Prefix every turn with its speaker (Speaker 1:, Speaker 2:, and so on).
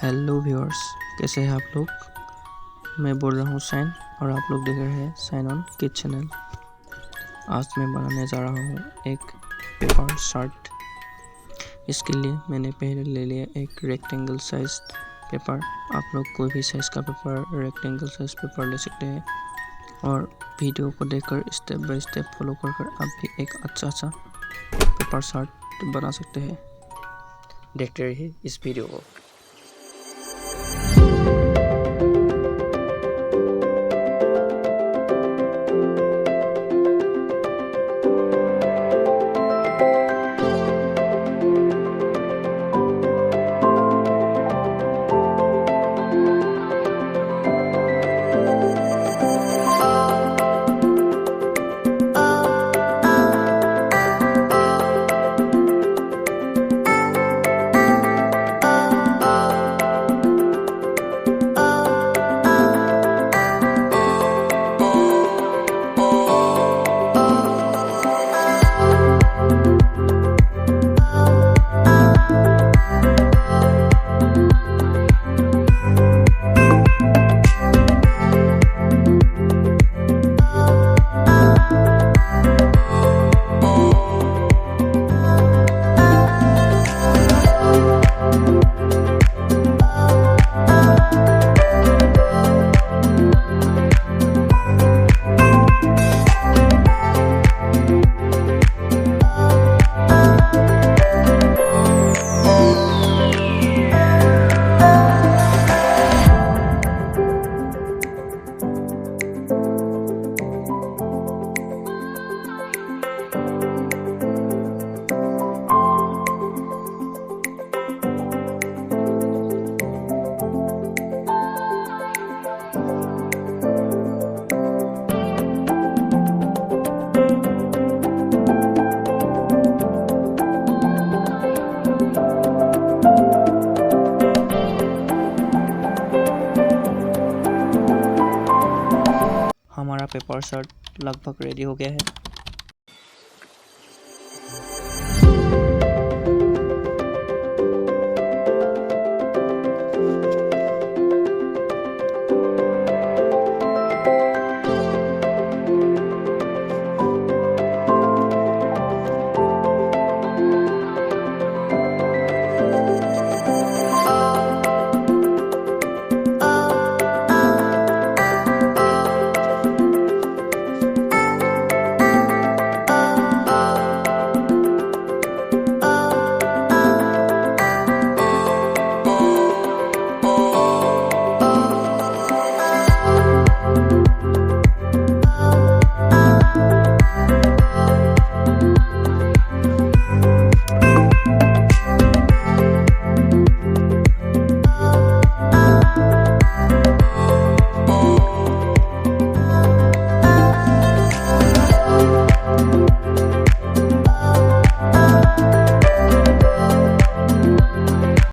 Speaker 1: Hello viewers, कैसे हैं आप लोग। मैं बोल रहा हूँ साइन और आप लोग देख रहे हैं साइन ऑन किड चैनल। आज मैं बनाने जा रहा हूँ एक पेपर शर्ट। इसके लिए मैंने पहले ले लिया एक रेक्टेंगल साइज पेपर। आप लोग कोई भी साइज़ का पेपर, रेक्टेंगल साइज पेपर ले सकते हैं और वीडियो को देखकर स्टेप बाय स्टेप फॉलो कर आप भी एक अच्छा सा पेपर शर्ट बना सकते हैं। देखते रहिए इस वीडियो को। हमारा पेपर शर्ट लगभग रेडी हो गया है।